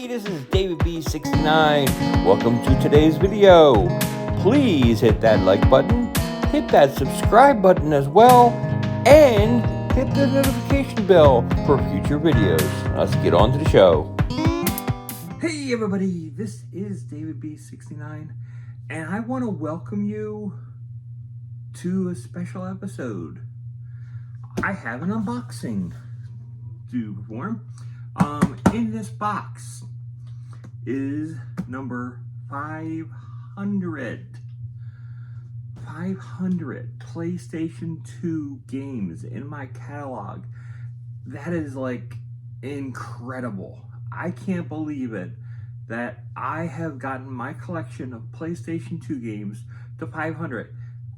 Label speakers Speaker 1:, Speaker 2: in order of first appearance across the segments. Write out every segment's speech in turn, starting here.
Speaker 1: Hey, this is David B69. Welcome to today's video. Please hit that like button, hit that subscribe button as well, and hit the notification bell for future videos. Let's get on to the show. Hey everybody, this is David B69, and I want to welcome you to a special episode. I have an unboxing to perform. In this box is number 500 PlayStation 2 games in my catalog. That is like incredible. I can't believe it that I have gotten my collection of PlayStation 2 games to 500.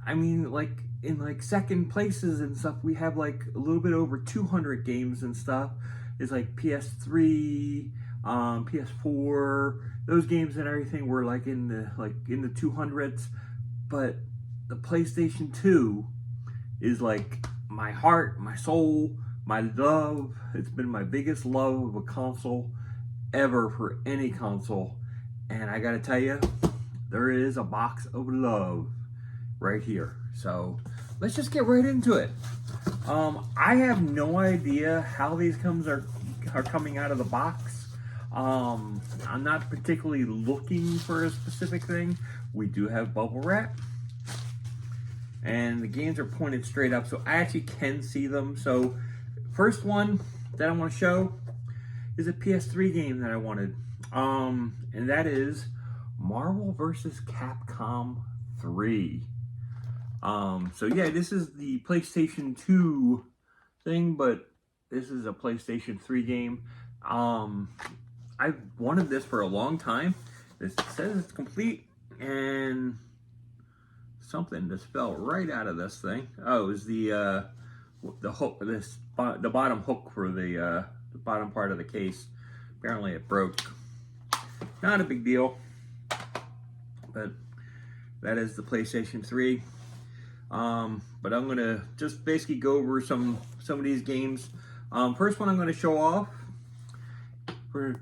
Speaker 1: I mean, like in like second places and stuff, we have like a little bit over 200 games and stuff. It's like PS3, PS4, those games and everything were like in the 200s, but the PlayStation 2 is like my heart, my soul, my love. It's been my biggest love of a console ever for any console, and I gotta tell you, there is a box of love right here. So let's just get right into it. I have no idea how these are coming out of the box. I'm not particularly looking for a specific thing. We do have bubble wrap, and the games are pointed straight up, so I actually can see them. So first one that I want to show is a PS3 game that I wanted, and that is Marvel vs. Capcom 3. So yeah, this is the PlayStation 2 thing, but this is a PlayStation 3 game. I've wanted this for a long time. It says it's complete, and something just fell right out of this thing. Oh, it was the hook, the bottom hook for the bottom part of the case. Apparently it broke. Not a big deal, but that is the PlayStation 3. But I'm gonna just basically go over some of these games. First one I'm gonna show off for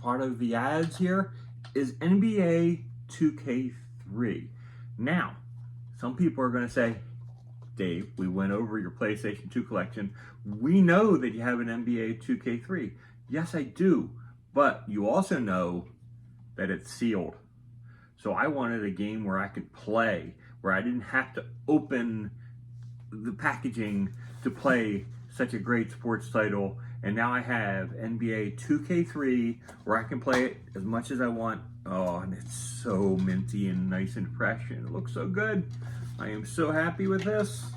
Speaker 1: part of the ads here is NBA 2K3. Now, some people are gonna say, Dave, we went over your PlayStation 2 collection. We know that you have an NBA 2K3. Yes, I do, but you also know that it's sealed. So I wanted a game where I could play, where I didn't have to open the packaging to play such a great sports title. And now I have NBA 2K3 where I can play it as much as I want. Oh, and it's so minty and nice and fresh, and it looks so good. I am so happy with this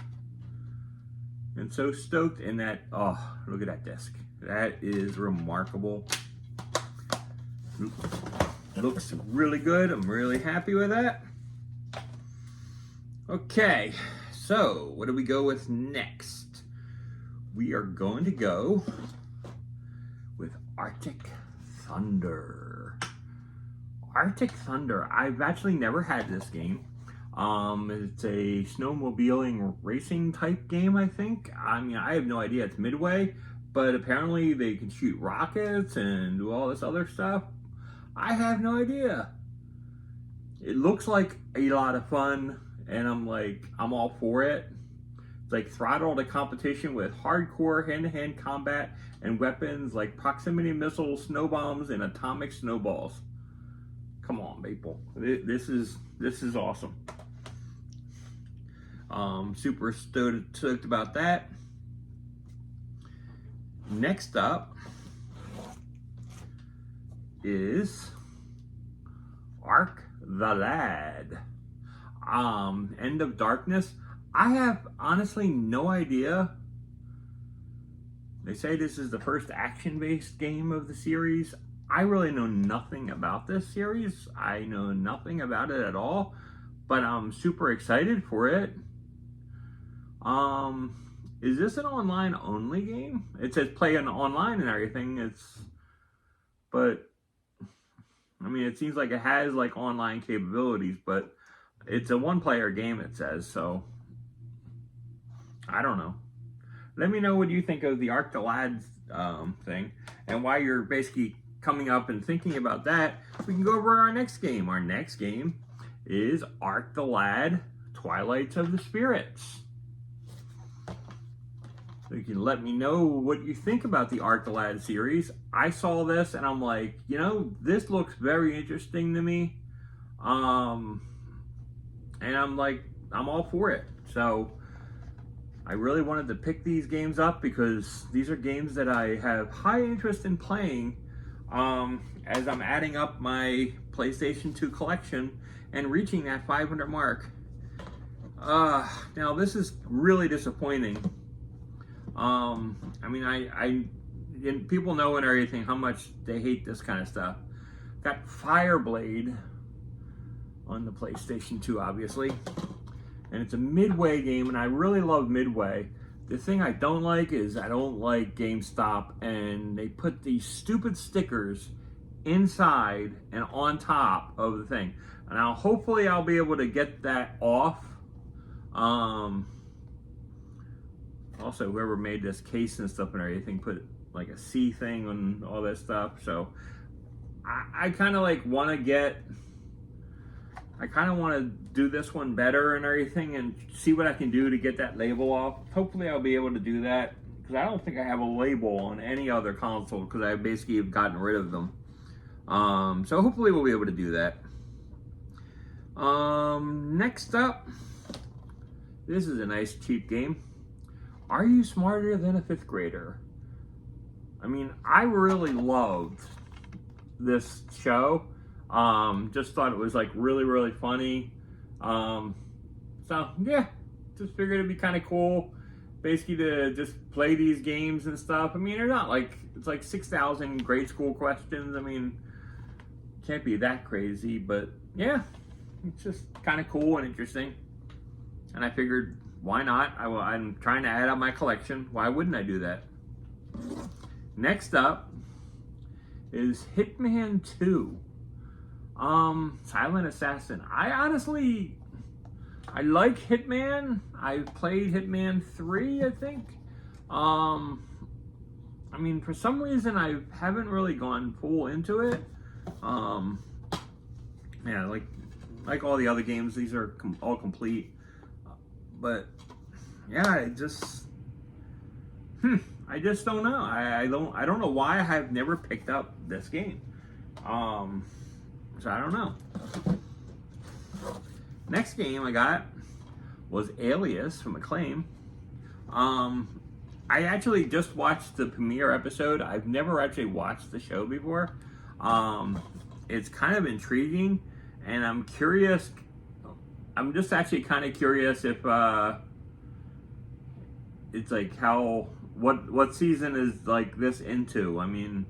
Speaker 1: and so stoked. And that, oh, look at that disc. That is remarkable. Looks really good. I'm really happy with that. Okay, so what do we go with next? We are going to go with Arctic Thunder. Arctic Thunder. I've actually never had this game. It's a snowmobiling racing type game, I think. I mean, I have no idea. It's Midway, but apparently they can shoot rockets and do all this other stuff. I have no idea. It looks like a lot of fun, and I'm all for it. It's like throttle the competition with hardcore hand-to-hand combat and weapons like proximity missiles, snow bombs, and atomic snowballs. Come on, people. This is awesome. Super stoked about that. Next up is Ark the Lad. End of Darkness. I have honestly no idea. They say this is the first action-based game of the series. I really know nothing about this series. I know nothing about it at all, but I'm super excited for it. Is this an online only game? It says play online and everything. But I mean, it seems like it has like online capabilities, but it's a one-player game, it says, so I don't know. Let me know what you think of the Ark the Lad thing, and why you're basically coming up and thinking about that, we can go over our next game. Our next game is Ark the Lad, Twilight of the Spirits. So you can let me know what you think about the Ark the Lad series. I saw this and I'm like, you know, this looks very interesting to me. And I'm like, I'm all for it. So I really wanted to pick these games up because these are games that I have high interest in playing as I'm adding up my PlayStation 2 collection and reaching that 500 mark. Now this is really disappointing. I mean, people know and everything how much they hate this kind of stuff. Got Fireblade on the PlayStation 2, obviously. And it's a Midway game, and I really love Midway. The thing I don't like is I don't like GameStop, and they put these stupid stickers inside and on top of the thing. And now hopefully I'll be able to get that off. Also, whoever made this case and stuff and everything put like a C thing on all this stuff. So I kind of like want to get, I kind of want to do this one better and everything and see what I can do to get that label off. Hopefully I'll be able to do that because I don't think I have a label on any other console because I basically have gotten rid of them. So hopefully we'll be able to do that. Next up, this is a nice cheap game. Are you smarter than a fifth grader? I mean, I really loved this show. Just thought it was like really, really funny. So yeah, just figured it'd be kind of cool, basically to just play these games and stuff. I mean, they're not like, it's like 6,000 grade school questions. I mean, can't be that crazy, but yeah, it's just kind of cool and interesting. And I figured, why not? I'm trying to add up my collection. Why wouldn't I do that? Next up is Hitman II. Silent Assassin. I like Hitman. I've played Hitman 3, I think. I mean, for some reason, I haven't really gone full into it. Yeah, like all the other games, these are all complete. But yeah, I just don't know. I don't know why I have never picked up this game. So I don't know. Next game I got was Alias from Acclaim. I actually just watched the premiere episode. I've never actually watched the show before. It's kind of intriguing, and I'm curious. I'm just actually kind of curious if it's like what season is like this into. I mean,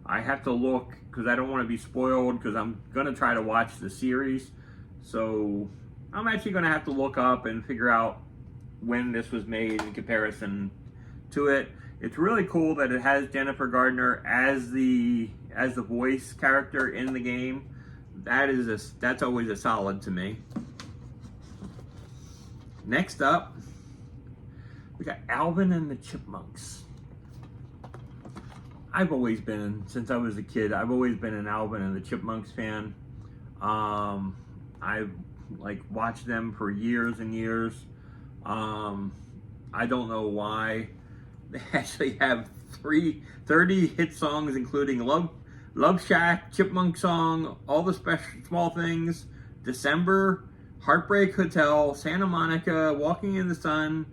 Speaker 1: I have to look because I don't want to be spoiled because I'm gonna try to watch the series. So I'm actually gonna have to look up and figure out when this was made in comparison to it. It's really cool that it has Jennifer Gardner as the voice character in the game. That's always a solid to me. Next up, we got Alvin and the Chipmunks. I've always been, since I was a kid, I've always been an Alvin and the Chipmunks fan. I've like watched them for years and years. I don't know why. They actually have 30 hit songs, including Love Shack, Chipmunk Song, All the Small Things, December, Heartbreak Hotel, Santa Monica, Walking in the Sun,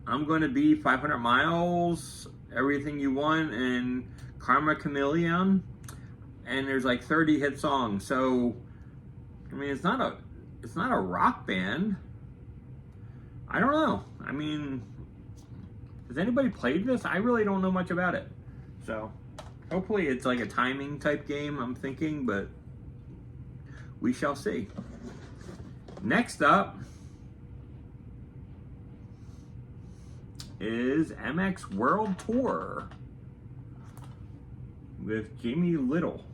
Speaker 1: I'm Going to Be 500 Miles, Everything You Want, and Karma Chameleon. And there's like 30 hit songs. So, I mean, it's not a rock band. I don't know. I mean, has anybody played this? I really don't know much about it. So, hopefully it's like a timing type game, I'm thinking, but we shall see. Next up is MX World Tour with Jamie Little.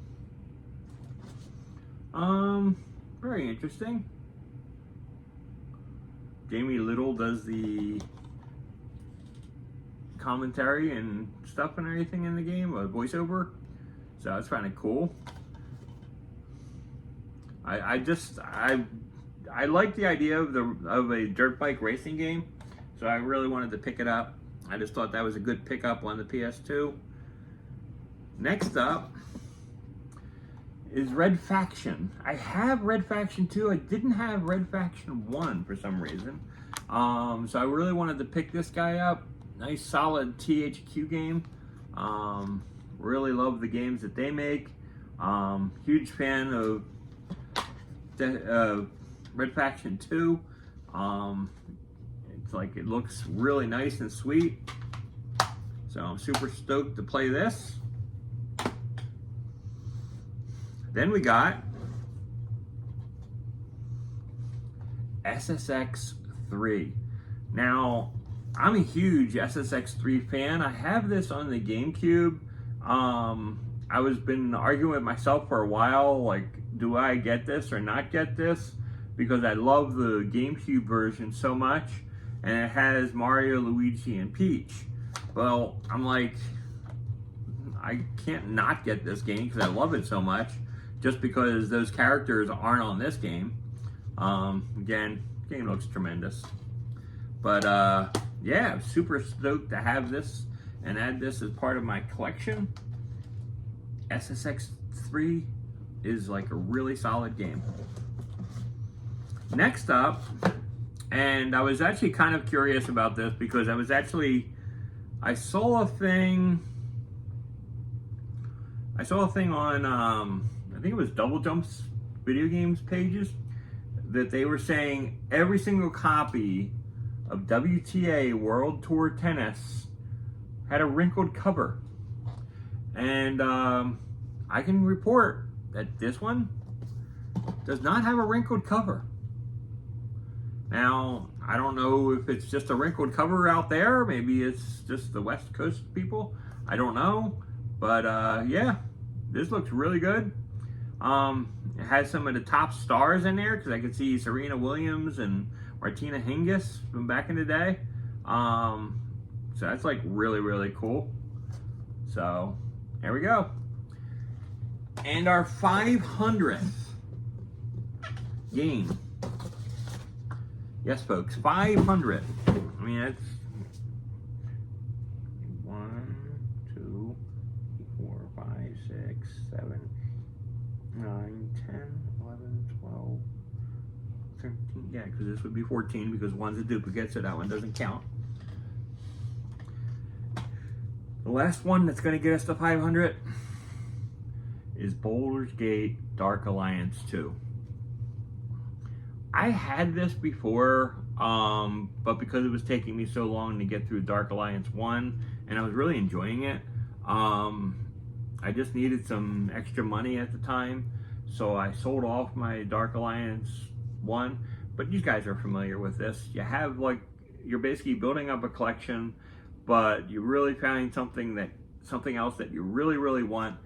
Speaker 1: Very interesting. Jamie Little does the commentary and stuff and everything in the game, a voiceover. So that's kind of cool. I like the idea of a dirt bike racing game, so I really wanted to pick it up. I just thought that was a good pickup on the PS2. Next up is Red Faction. I have Red Faction 2. I didn't have Red Faction 1 for some reason. So I really wanted to pick this guy up. Nice solid THQ game. Really love the games that they make. Huge fan of Red Faction 2. It's like, it looks really nice and sweet. So I'm super stoked to play this. Then we got SSX 3. Now, I'm a huge SSX 3 fan. I have this on the GameCube. I was been arguing with myself for a while, like, do I get this or not get this? Because I love the GameCube version so much, and it has Mario, Luigi, and Peach. Well, I'm like, I can't not get this game because I love it so much, just because those characters aren't on this game. Again, game looks tremendous. But yeah, I'm super stoked to have this and add this as part of my collection. SSX 3 is like a really solid game. Next up, and I was actually kind of curious about this because I saw a thing on, I think it was Double Jump's video games pages, that they were saying every single copy of WTA World Tour Tennis had a wrinkled cover. And I can report that this one does not have a wrinkled cover. Now, I don't know if it's just a wrinkled cover out there. Maybe it's just the West Coast people. I don't know. But yeah, this looks really good. It has some of the top stars in there because I could see Serena Williams and Martina Hingis from back in the day. So that's like really, really cool. So there we go. And our 500th game. Yes, folks, 500. I mean, that's 1, 2, 4, 5, 6, 7, 9, 10, 11, 12, 13. Yeah, because this would be 14 because one's a duplicate, so that one doesn't count. The last one that's going to get us to 500 is Baldur's Gate Dark Alliance 2. I had this before, but because it was taking me so long to get through Dark Alliance 1, and I was really enjoying it, I just needed some extra money at the time, so I sold off my Dark Alliance 1, but you guys are familiar with this. You have, like, you're basically building up a collection, but you really find something else that you really, really want,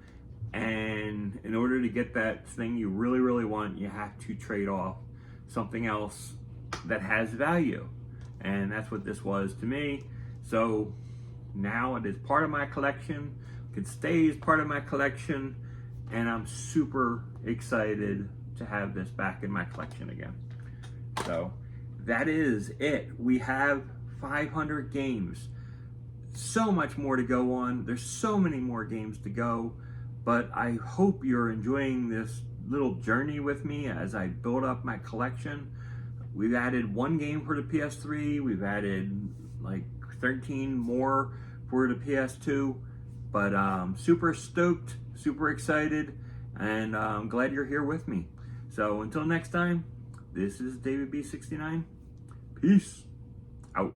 Speaker 1: and in order to get that thing you really, really want, you have to trade off something else that has value. And that's what this was to me. So now it is part of my collection. It stays part of my collection, and I'm super excited to have this back in my collection again. So that is it. We have 500 games. So much more to go on. There's so many more games to go, but I hope you're enjoying this little journey with me as I build up my collection. We've added one game for the PS3. We've added like 13 more for the PS2, but super stoked, super excited, and I'm glad you're here with me. So until next time, this is David B69. Peace.